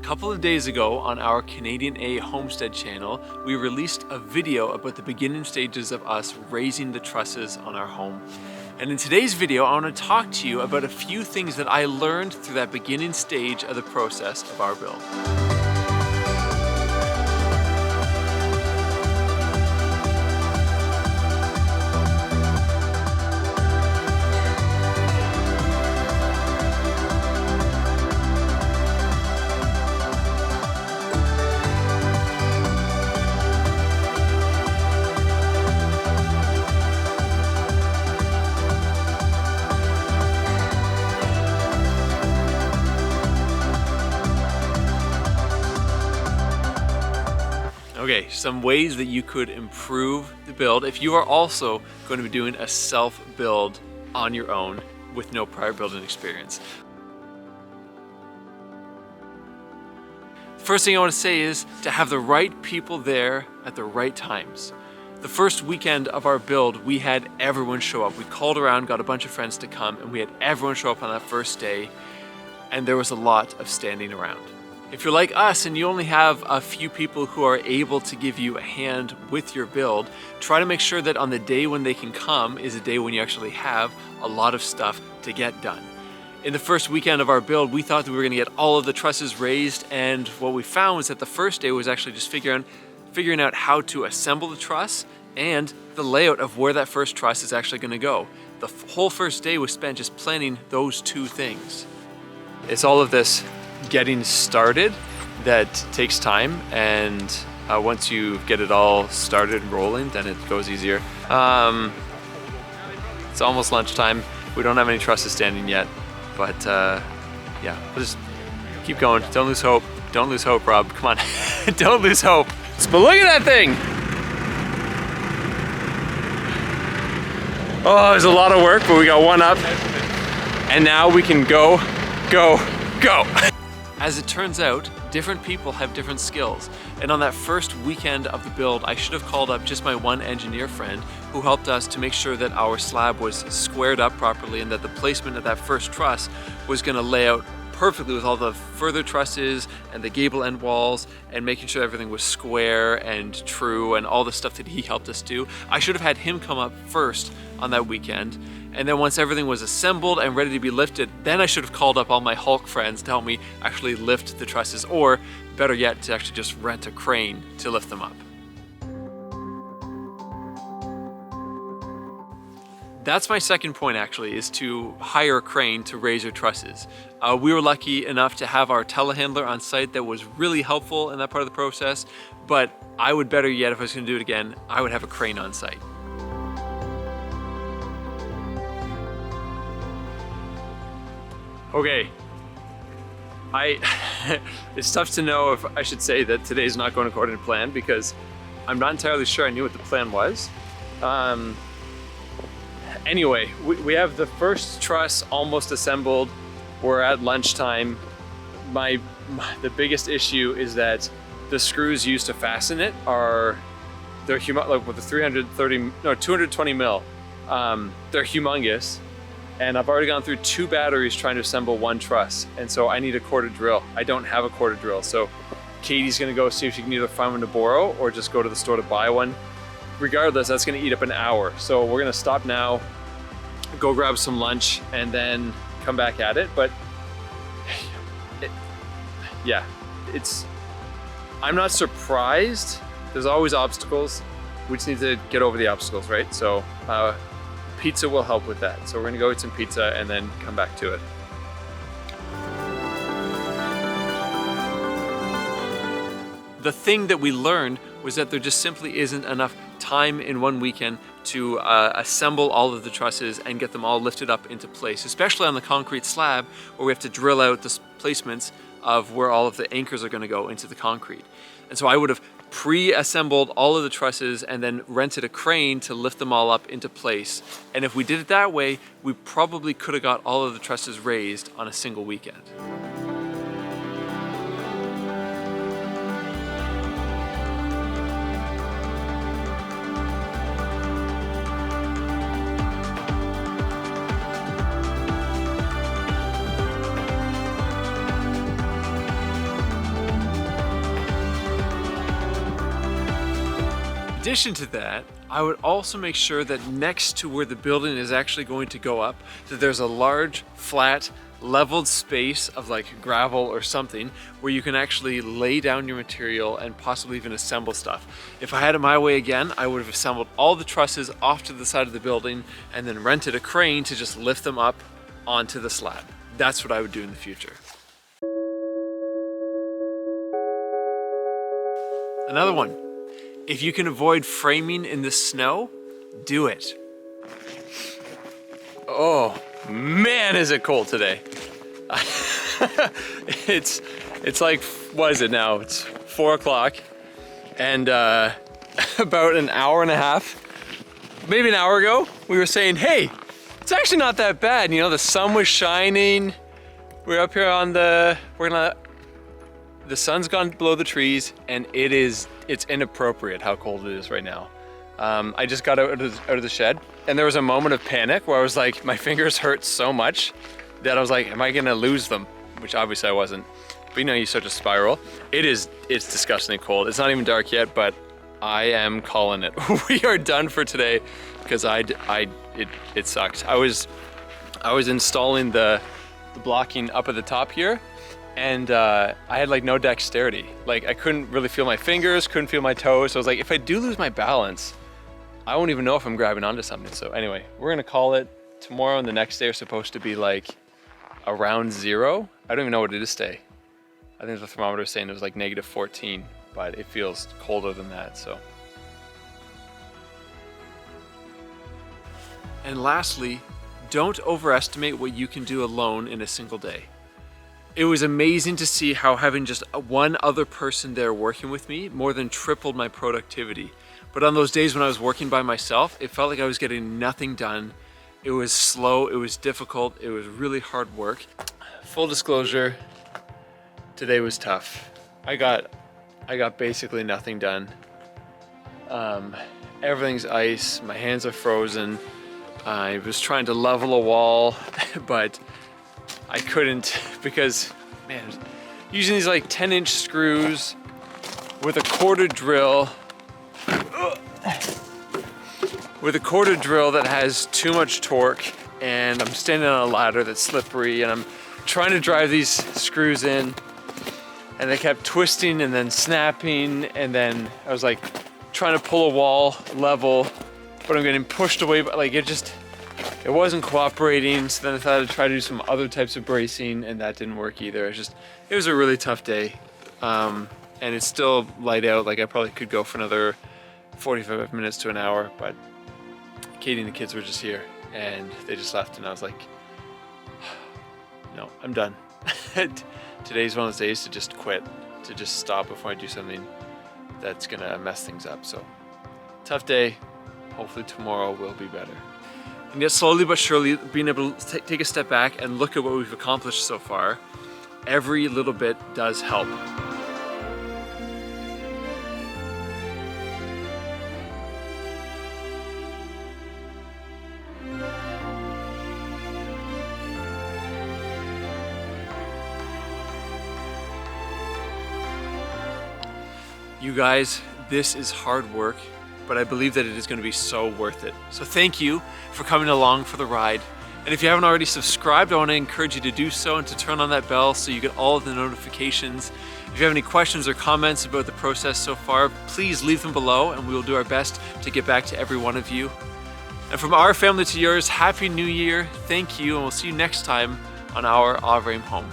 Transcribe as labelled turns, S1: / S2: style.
S1: couple of days ago on our Canadian A Homestead channel, we released a video about the beginning stages of us raising the trusses on our home. And in today's video, I want to talk to you about a few things that I learned through that beginning stage of the process of our build. Okay, some ways that you could improve the build if you are also going to be doing a self-build on your own with no prior building experience. First thing I want to say is to have the right people there at the right times. The first weekend of our build, we had everyone show up. We called around, got a bunch of friends to come, and we had everyone show up on that first day, and there was a lot of standing around. If you're like us and you only have a few people who are able to give you a hand with your build, try to make sure that on the day when they can come is a day when you actually have a lot of stuff to get done. In the first weekend of our build, we thought that we were gonna get all of the trusses raised, and what we found was that the first day was actually just figuring out how to assemble the truss and the layout of where that first truss is actually gonna go. The whole first day was spent just planning those two things. It's all of this getting started that takes time, and once you get it all started and rolling, then it goes easier. It's almost lunchtime. We don't have any trusses standing yet, but yeah, we'll just keep going. Don't lose hope. Don't lose hope, Rob. Come on. Don't lose hope. But look at that thing. Oh, there's a lot of work, but we got one up, and now we can go. As it turns out, different people have different skills. And on that first weekend of the build, I should have called up just my one engineer friend who helped us to make sure that our slab was squared up properly and that the placement of that first truss was gonna lay out perfectly with all the further trusses and the gable end walls and making sure everything was square and true and all the stuff that he helped us do. I should have had him come up first on that weekend. And then once everything was assembled and ready to be lifted, then I should have called up all my Hulk friends to help me actually lift the trusses, or better yet, to actually just rent a crane to lift them up. That's my second point actually, is to hire a crane to raise your trusses. We were lucky enough to have our telehandler on site that was really helpful in that part of the process, but I would better yet, if I was gonna do it again, I would have a crane on site. Okay, it's tough to know if I should say that today's not going according to plan, because I'm not entirely sure I knew what the plan was. Anyway, we have the first truss almost assembled. We're at lunchtime. The biggest issue is that the screws used to fasten it they're like with the 220 mil. They're humongous. And I've already gone through 2 batteries trying to assemble one truss. And so I need a quarter drill. I don't have a quarter drill. So Katie's gonna go see if she can either find one to borrow or just go to the store to buy one. Regardless, that's gonna eat up an hour. So we're gonna stop now, go grab some lunch, and then come back at it. But I'm not surprised. There's always obstacles. We just need to get over the obstacles, right? So pizza will help with that. So we're gonna go eat some pizza and then come back to it. The thing that we learned was that there just simply isn't enough time in one weekend to assemble all of the trusses and get them all lifted up into place, especially on the concrete slab where we have to drill out the placements of where all of the anchors are gonna go into the concrete. And so I would have pre-assembled all of the trusses and then rented a crane to lift them all up into place. And if we did it that way, we probably could have got all of the trusses raised on a single weekend. addition to that, I would also make sure that next to where the building is actually going to go up, that there's a large, flat, leveled space of like gravel or something where you can actually lay down your material and possibly even assemble stuff. If I had it my way again, I would have assembled all the trusses off to the side of the building and then rented a crane to just lift them up onto the slab. That's what I would do in the future. Another one, if you can avoid framing in the snow, do it. Oh man, is it cold today. It's like, what is it now? It's 4 o'clock and about an hour and a half, maybe an hour ago, we were saying, hey, it's actually not that bad. You know, the sun was shining. We're up here on the sun's gone below the trees and it's inappropriate how cold it is right now. I just got out of the shed and there was a moment of panic where I was like, my fingers hurt so much that I was like, am I gonna lose them? Which obviously I wasn't. But you know, you start to spiral. It's disgustingly cold. It's not even dark yet, but I am calling it. We are done for today because it sucked. I was installing the blocking up at the top here, and I had like no dexterity. Like I couldn't really feel my fingers, couldn't feel my toes. So I was like, if I do lose my balance, I won't even know if I'm grabbing onto something. So anyway, we're gonna call it. Tomorrow and the next day are supposed to be like around 0. I don't even know what it is today. I think the thermometer is saying it was like -14, but it feels colder than that, so. And lastly, don't overestimate what you can do alone in a single day. It was amazing to see how having just one other person there working with me more than tripled my productivity. But on those days when I was working by myself, it felt like I was getting nothing done. It was slow, it was difficult, it was really hard work. Full disclosure, today was tough. I got basically nothing done. Everything's ice, my hands are frozen. I was trying to level a wall, but I couldn't because, man, using these like 10-inch screws with a quarter drill, that has too much torque, and I'm standing on a ladder that's slippery, and I'm trying to drive these screws in, and they kept twisting and then snapping, and then I was like trying to pull a wall level, but I'm getting pushed away, but like it wasn't cooperating. So then I thought I'd try to do some other types of bracing, and that didn't work either. It was a really tough day, and it's still light out. Like I probably could go for another 45 minutes to an hour, but Katie and the kids were just here and they just left, and I was like, no, I'm done. Today's one of those days to just quit, to just stop before I do something that's gonna mess things up. So tough day. Hopefully tomorrow will be better. And yet slowly but surely being able to take a step back and look at what we've accomplished so far, every little bit does help. You guys, this is hard work, but I believe that it is going to be so worth it. So thank you for coming along for the ride. And if you haven't already subscribed, I want to encourage you to do so and to turn on that bell so you get all of the notifications. If you have any questions or comments about the process so far, please leave them below and we will do our best to get back to every one of you. And from our family to yours, Happy New Year, thank you, and we'll see you next time on Our Avrame Home.